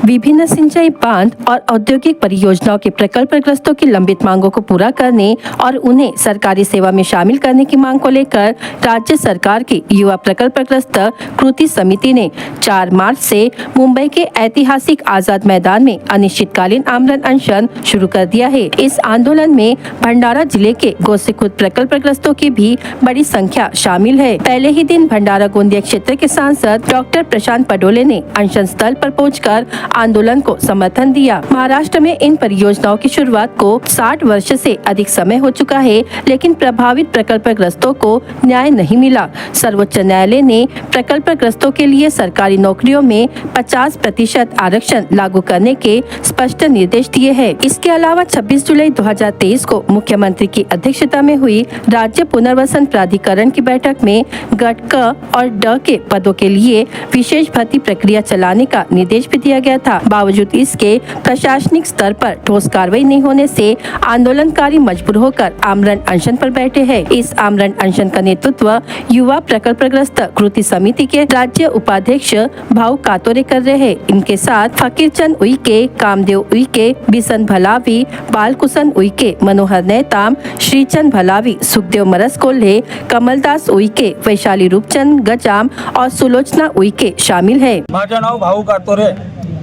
विभिन्न सिंचाई बांध और औद्योगिक परियोजनाओं के प्रकल्पग्रस्तों की लंबित मांगों को पूरा करने और उन्हें सरकारी सेवा में शामिल करने की मांग को लेकर राज्य सरकार की युवा प्रकल्पग्रस्त कृति समिति ने 4 मार्च से मुंबई के ऐतिहासिक आजाद मैदान में अनिश्चितकालीन आमरण अनशन शुरू कर दिया है। इस आंदोलन में भंडारा जिले के गोसेखुर्द प्रकल्पग्रस्तों की भी बड़ी संख्या शामिल है। पहले ही दिन भंडारा गोंदिया क्षेत्र के सांसद डॉक्टर प्रशांत पडोले ने अनशन स्थल पर पहुंचकर आंदोलन को समर्थन दिया। महाराष्ट्र में इन परियोजनाओं की शुरुआत को 60 वर्ष से अधिक समय हो चुका है, लेकिन प्रभावित प्रकल्पग्रस्तों को न्याय नहीं मिला। सर्वोच्च न्यायालय ने प्रकल्पग्रस्तों के लिए सरकारी नौकरियों में 50% आरक्षण लागू करने के स्पष्ट निर्देश दिए हैं। इसके अलावा 26 जुलाई 2023 को मुख्यमंत्री की अध्यक्षता में हुई राज्य पुनर्वसन प्राधिकरण की बैठक में गट क और ड के पदों के लिए विशेष भर्ती प्रक्रिया चलाने का निर्देश भी दिया गया था। बावजूद इसके प्रशासनिक स्तर पर ठोस कार्रवाई नहीं होने से आंदोलनकारी मजबूर होकर आमरण अनशन पर बैठे हैं। इस आमरण अनशन का नेतृत्व युवा प्रकल्पग्रस्त कृति समिति के राज्य उपाध्यक्ष भाऊ कातोरे कर रहे हैं। इनके साथ फकीरचंद उइके, कामदेव उइके, बिसन भलावी, बालकुशन उइके, मनोहर नेताम, श्रीचंद भलावी, सुखदेव मरस कोल्हे, कमलदास उइके, वैशाली रूपचंद गजाम और सुलोचना उइके शामिल है। माझे नाव भाऊ कातोरे,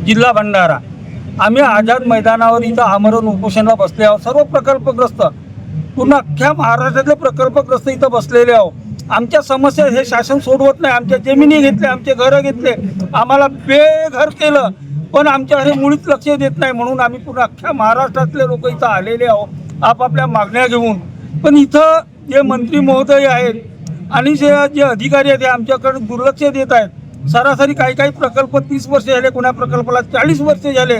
जिल्हा भंडारा। आम्ही आझाद मैदानावर इथं आमरण उपोषणाला बसले आहोत। सर्व प्रकल्पग्रस्त, पूर्ण अख्ख्या महाराष्ट्रातले प्रकल्पग्रस्त इथं बसलेले आहोत। आमच्या समस्या हे शासन सोडवत नाही। आमच्या जमिनी घेतल्या, आमचे घरं घेतले, आम्हाला बेघर केलं, पण आमच्याकडे मुळीच लक्ष देत नाही। म्हणून आम्ही पूर्ण अख्ख्या महाराष्ट्रातले लोक इथं आलेले आहोत आपापल्या मागण्या घेऊन। पण इथं जे मंत्री महोदय आहेत आणि जे अधिकारी आहेत ते आमच्याकडे दुर्लक्ष देत आहेत। सरासरी काही प्रकल्प 30 वर्ष झाले, कोणा प्रकल्पाला 40 वर्ष झाले,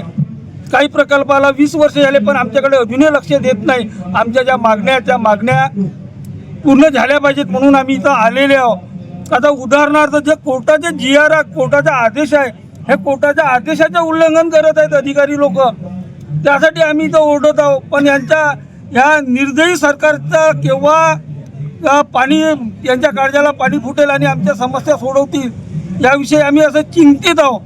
काही प्रकल्पाला 20 वर्ष झाले, पण आमच्याकडे अजूनही लक्ष देत नाही। आमच्या ज्या मागण्या पूर्ण झाल्या पाहिजेत म्हणून आम्ही इथं आलेले आहोत। आता उदाहरणार्थ जे कोर्टाचे GR कोर्टाचा आदेश आहे, हे कोर्टाच्या आदेशाचे उल्लंघन करत आहेत अधिकारी लोक। त्यासाठी आम्ही इथं ओरडत आहोत। पण ह्या निर्दयी सरकारचा केव्हा पाणी यांच्या काळजाला पाणी फुटेल आणि आमच्या समस्या सोडवतील याविषयी आम्ही असं चिंतित आहोत।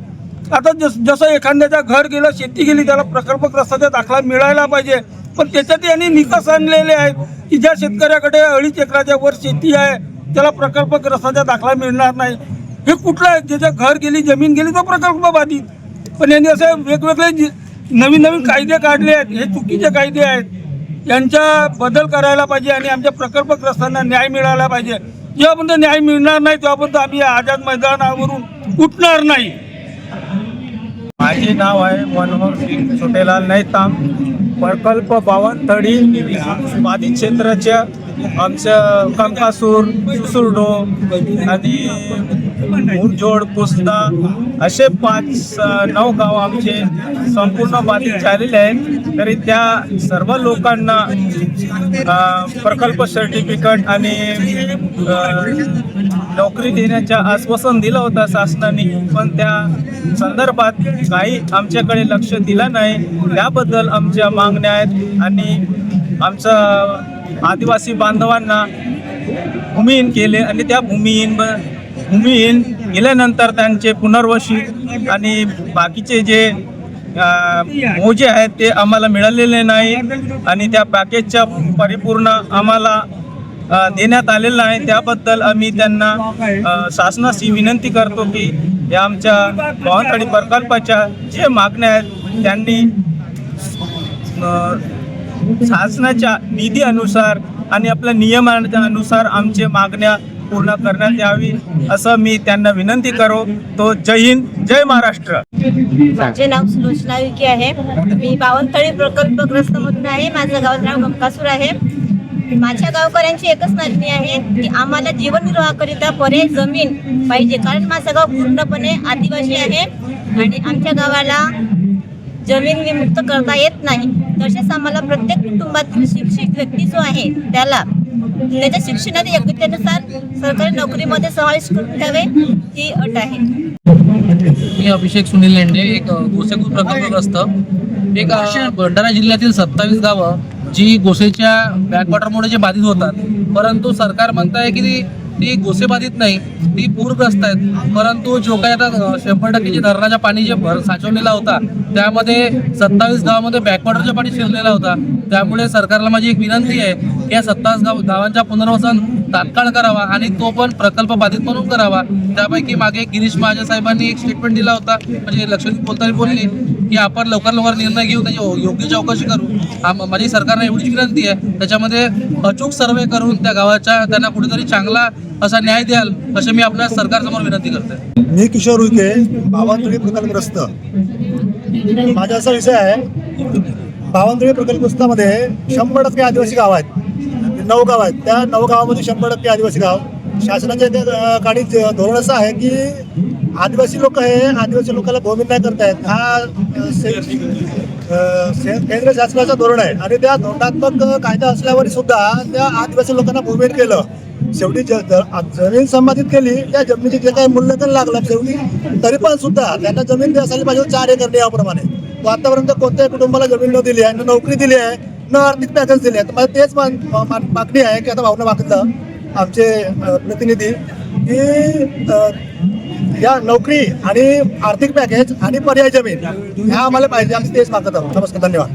आता जसं एखाद्याचं घर गेलं, शेती गेली, त्याला प्रकल्पग्रस्ताचा दाखला मिळायला पाहिजे, पण त्याच्यात यांनी निकष आणलेले आहेत की ज्या शेतकऱ्याकडे 2.5 एकराच्या वर शेती आहे त्याला प्रकल्पग्रस्ताचा दाखला मिळणार नाही। हे कुठलं आहे? ज्याचं घर गेली, जमीन गेली तो प्रकल्प बाधित। पण यांनी असे वेगवेगळे नवीन कायदे काढले आहेत, हे चुकीचे कायदे आहेत। यांचा बदल करायला पाहिजे आणि आमच्या प्रकल्पग्रस्तांना न्याय मिळाला पाहिजे। जेव्हापर्यंत न्याय मिळणार नाही तेव्हापर्यंत आम्ही आझाद मैदानावरून उठणार नाही। माझे नाव आहे मनोहर सिंग छोटेलाल नेताम। प्रकल्प बावनथडी बाधित क्षेत्राच्या आमचं कंकासूर, सुसुर्डो आणि मुरजोड, पुसदा असे 5-9 गाव आमचे संपूर्ण बाधित झालेले आहेत। तरी त्या सर्व लोकांना प्रकल्प सर्टिफिकेट आणि नोकरी देण्याचं आश्वासन दिलं होतं शासनाने, पण त्या संदर्भात काही आमच्याकडे लक्ष दिलं नाही। त्याबद्दल आमच्या मागण्या आहेत आणि आमचं आदिवासी बांधवांना भूमिहीन केले आणि त्या भूमिहीन गेल्यानंतर त्यांचे पुनर्वसन आणि बाकीचे जे मोजे आहेत ते आम्हाला मिळालेले नाही आणि त्या पॅकेजच्या परिपूर्ण आम्हाला देण्यात आलेलं नाही। त्याबद्दल आम्ही त्यांना शासनाशी विनंती करतो की या आमच्या बावनथडी प्रकल्पाच्या जे मागण्या आहेत त्यांनी शासनाच्या निधी अनुसार आणि आपल्या नियमांच्या अनुसार आमचे मागण्या पूर्ण करण्यात यावी असं मी त्यांना विनंती करो। तो जय हिंद, जय महाराष्ट्र। माझे नाव सुलोचना उइके आहे। मी बावनथडी प्रकल्पग्रस्तमधून आहे। माझं गाव नाव कंकासूर आहे। माझ्या गावकऱ्यांची एकच मागणी आहे की आम्हाला जीवननिर्वाहाकरिता पर्यायी जमीन पाहिजे, कारण माझं गाव पूर्णपणे आदिवासी आहे आणि आमच्या गावाला जमीन विमुक्त करता येत नाही। तसेच आम्हाला प्रत्येक कुटुंबातील शिक्षित व्यक्ती जो आहे त्याला त्याच्या शिक्षणाच्या योग्यतेनुसार सरकारी नोकरीमध्ये समावेश करून घ्यावे ही अट आहे। मी अभिषेक सुनील लेंडे, एक गोसेखुर्द प्रकल्पग्रस्त। एक भंडारा जिल्ह्यातील 27 गावं जी गोसेच्या बॅकवॉटरमुळे जे बाधित होतात, परंतु सरकार म्हणत आहे की ती गोसेबाधित नाही, ती पूरग्रस्त आहेत. परंतु जो काही आता 100% जे धरणाच्या पाणी जे साचवलेला होता त्यामध्ये 27 गावामध्ये बॅकवॉटरचं पाणी शिरलेला होता. त्यामुळे सरकारला माझी एक विनंती आहे की या 27 गावांचा पुनर्वसन तात्काळ करावा आणि तो पण प्रकल्प बाधित म्हणून करावा. त्यापैकी मागे गिरीश महाजन साहेबांनी एक स्टेटमेंट दिला होता, म्हणजे लक्षद्वीप बोलताना बोलले की आपण लवकर निर्णय घेऊ, त्याची योग्य चौकशी करू. माझी सरकारला एवढीच विनंती आहे, त्याच्यामध्ये अचूक सर्वे करून त्या गावाच्या त्यांना कुठेतरी चांगला असा न्याय द्याल अशी मी आपल्या सरकारसमोर विनंती करते. मी किशोर उईके, बावनथडी प्रकल्पग्रस्त. माझा असा विषय आहे, बावनथडी प्रकल्पग्रस्तामध्ये 100% आदिवासी गाव आहेत. 9 गाव आहेत, त्या 9 गावामध्ये 100% आदिवासी गाव. शासनाच्या त्या काळी धोरण असं आहे की आदिवासी लोक हे आदिवासी लोकांना भूमी नाही करतायत. हा केंद्र शासनाचं धोरण आहे आणि त्या धोरणात्मक कायदा असल्यावर सुद्धा त्या आदिवासी लोकांना भूमिहीन केलं. शेवटी जमीन संपादित केली, त्या जमिनीचे जे काही मूल्यांकन लागलं शेवटी, तरी पण सुद्धा त्यांना जमीन असायला पाहिजे 4 एकर नियमाप्रमाणे. तो आतापर्यंत कोणत्याही कुटुंबाला जमीन न दिली आहे, न नोकरी दिली आहे, न आर्थिक पॅकेज दिले आहे. तर मला तेच मागणी आहे की आता भावना मागितलं आमचे प्रतिनिधी की या नोकरी आणि आर्थिक पॅकेज आणि पर्याय जमीन ह्या आम्हाला पाहिजे. आम्ही तेच मागत आहोत. नमस्कार, धन्यवाद.